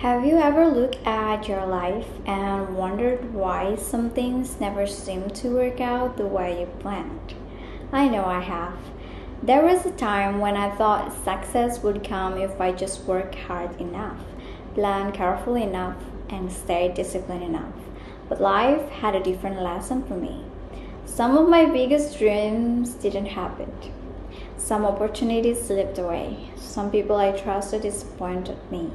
Have you ever looked at your life and wondered why some things never seem to work out the way you planned? I know I have. There was a time when I thought success would come if I just worked hard enough, planned carefully enough, and stayed disciplined enough. But life had a different lesson for me. Some of my biggest dreams didn't happen. Some opportunities slipped away. Some people I trusted disappointed me.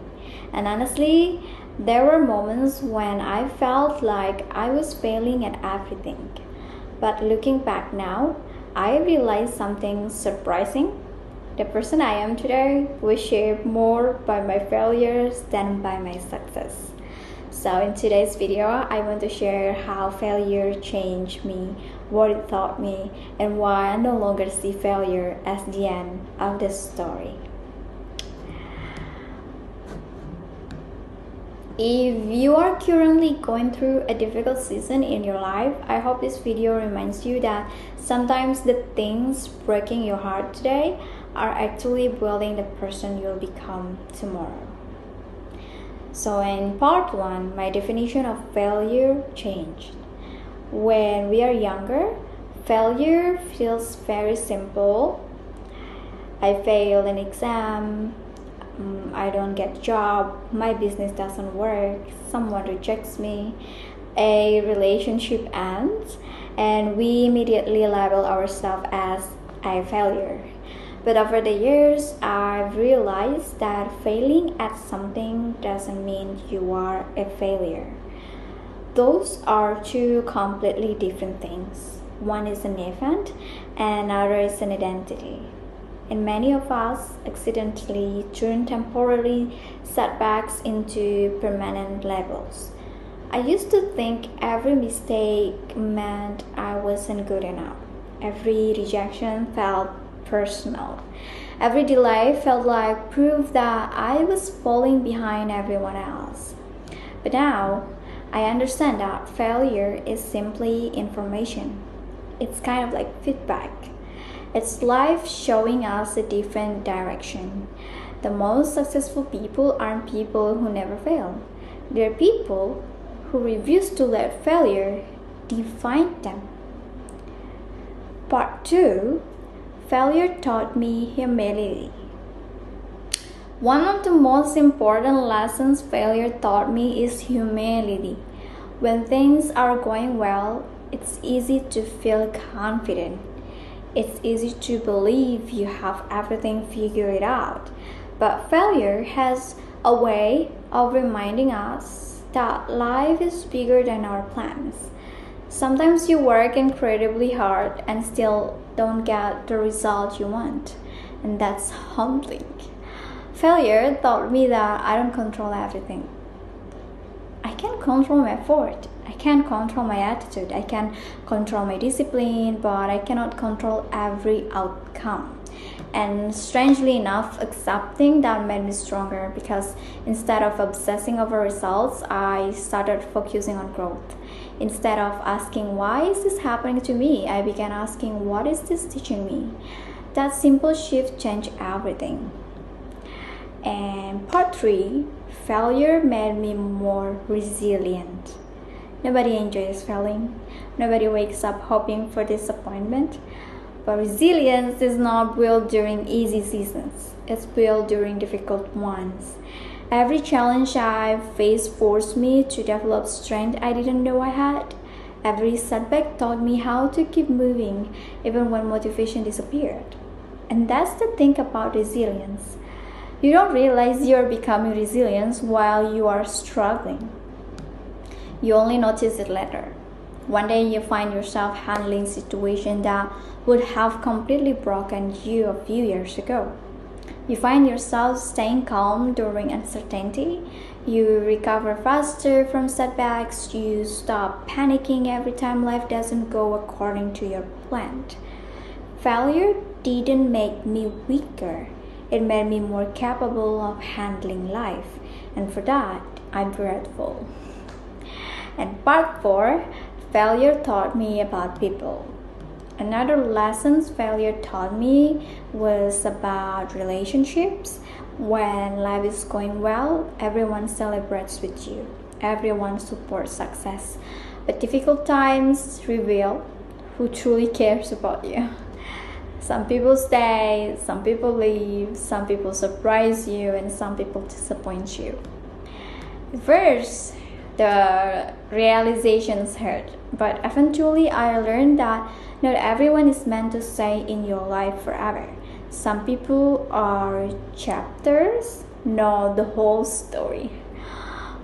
And honestly, there were moments when I felt like I was failing at everything. But looking back now, I realized something surprising. The person I am today was shaped more by my failures than by my success. So in today's video, I want to share how failure changed me, what it taught me, and why I no longer see failure as the end of the story. If you are currently going through a difficult season in your life, I hope this video reminds you that sometimes the things breaking your heart today are actually building the person you'll become tomorrow. So in part 1, my definition of failure changed. When we are younger, failure feels very simple. I failed an exam, I don't get a job, my business doesn't work, someone rejects me, a relationship ends, and we immediately label ourselves as a failure. But over the years, I've realized that failing at something doesn't mean you are a failure. Those are two completely different things. One is an event, and another is an identity. And many of us accidentally turn temporary setbacks into permanent labels. I used to think every mistake meant I wasn't good enough. Every rejection felt personal. Every delay felt like proof that I was falling behind everyone else. But now, I understand that failure is simply information. It's kind of like feedback. It's life showing us a different direction. The most successful people aren't people who never fail. They're people who refuse to let failure define them. Part 2, failure taught me humility. One of the most important lessons failure taught me is humility. When things are going well, it's easy to feel confident. It's easy to believe you have everything figured out. But failure has a way of reminding us that life is bigger than our plans. Sometimes you work incredibly hard and still don't get the result you want, and that's humbling. Failure taught me that I don't control everything. I can control my effort. I can control my attitude. I can control my discipline, but I cannot control every outcome. And strangely enough, accepting that made me stronger because instead of obsessing over results, I started focusing on growth. Instead of asking, why is this happening to me? I began asking, what is this teaching me? That simple shift changed everything. And part 3, failure made me more resilient. Nobody enjoys failing. Nobody wakes up hoping for disappointment. But resilience is not built during easy seasons. It's built during difficult ones. Every challenge I faced forced me to develop strength I didn't know I had. Every setback taught me how to keep moving even when motivation disappeared. And that's the thing about resilience. You don't realize you're becoming resilient while you are struggling. You only notice it later. One day you find yourself handling situations that would have completely broken you a few years ago. You find yourself staying calm during uncertainty. You recover faster from setbacks. You stop panicking every time life doesn't go according to your plan. Failure didn't make me weaker. It made me more capable of handling life. And for that, I'm grateful. And part 4, failure taught me about people. Another lesson failure taught me was about relationships. When life is going well, everyone celebrates with you. Everyone supports success. But difficult times reveal who truly cares about you. Some people stay, some people leave, some people surprise you, and some people disappoint you. At first, the realizations hurt, but eventually I learned that not everyone is meant to stay in your life forever. Some people are chapters, not the whole story.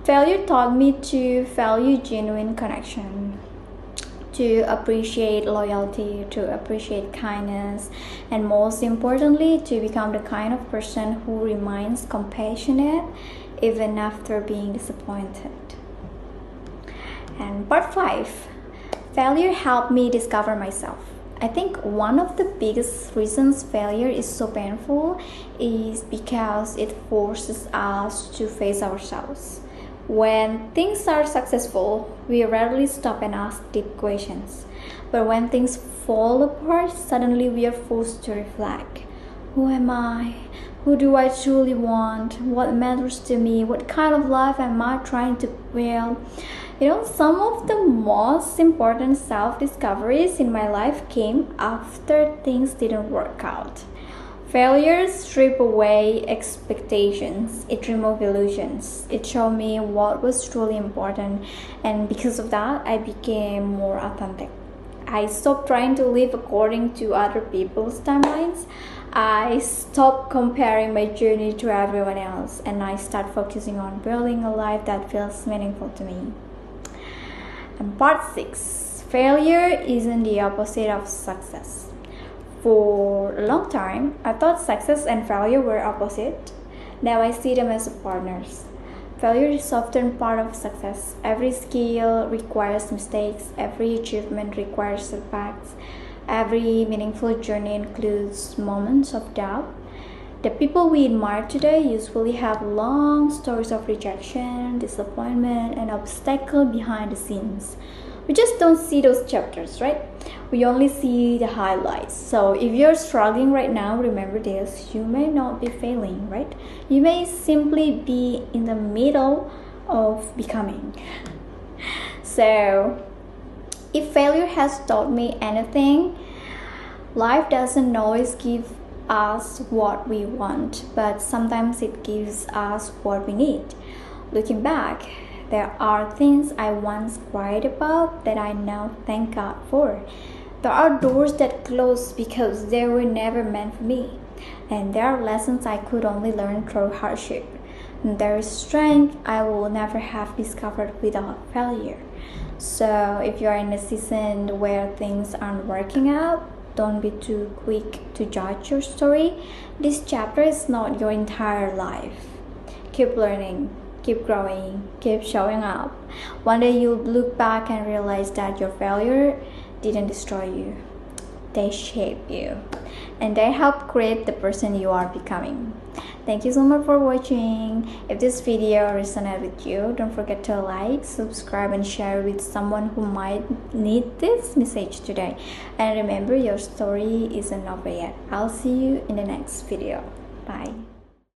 Failure taught me to value genuine connection, to appreciate loyalty, to appreciate kindness, and most importantly, to become the kind of person who remains compassionate even after being disappointed. And part 5, failure helped me discover myself. I think one of the biggest reasons failure is so painful is because it forces us to face ourselves. When things are successful, we rarely stop and ask deep questions. But when things fall apart, suddenly we are forced to reflect. Who am I? Who do I truly want? What matters to me? What kind of life am I trying to build? Some of the most important self-discoveries in my life came after things didn't work out. Failure stripped away expectations. It removed illusions. It showed me what was truly important, and because of that, I became more authentic. I stopped trying to live according to other people's timelines. I stopped comparing my journey to everyone else, and I started focusing on building a life that feels meaningful to me. And part 6, failure isn't the opposite of success. For a long time, I thought success and failure were opposite. Now I see them as partners. Failure is often part of success. Every skill requires mistakes. Every achievement requires setbacks. Every meaningful journey includes moments of doubt. The people we admire today usually have long stories of rejection, disappointment, and obstacle behind the scenes. We just don't see those chapters, right? We only see the highlights. So if you're struggling right now, remember this: you may not be failing, right? You may simply be in the middle of becoming. So if failure has taught me anything, life doesn't always give us what we want, but sometimes it gives us what we need. Looking back, there are things I once cried about that I now thank God for. There are doors that closed because they were never meant for me. And there are lessons I could only learn through hardship. And there is strength I will never have discovered without failure. So if you are in a season where things aren't working out, don't be too quick to judge your story. This chapter is not your entire life. Keep learning, keep growing, keep showing up. One day you'll look back and realize that your failure didn't destroy you. They shape you, and they help create the person you are becoming. Thank you so much for watching. If this video resonated with you, don't forget to like, subscribe, and share with someone who might need this message today. And remember, your story isn't over yet. I'll see you in the next video. Bye.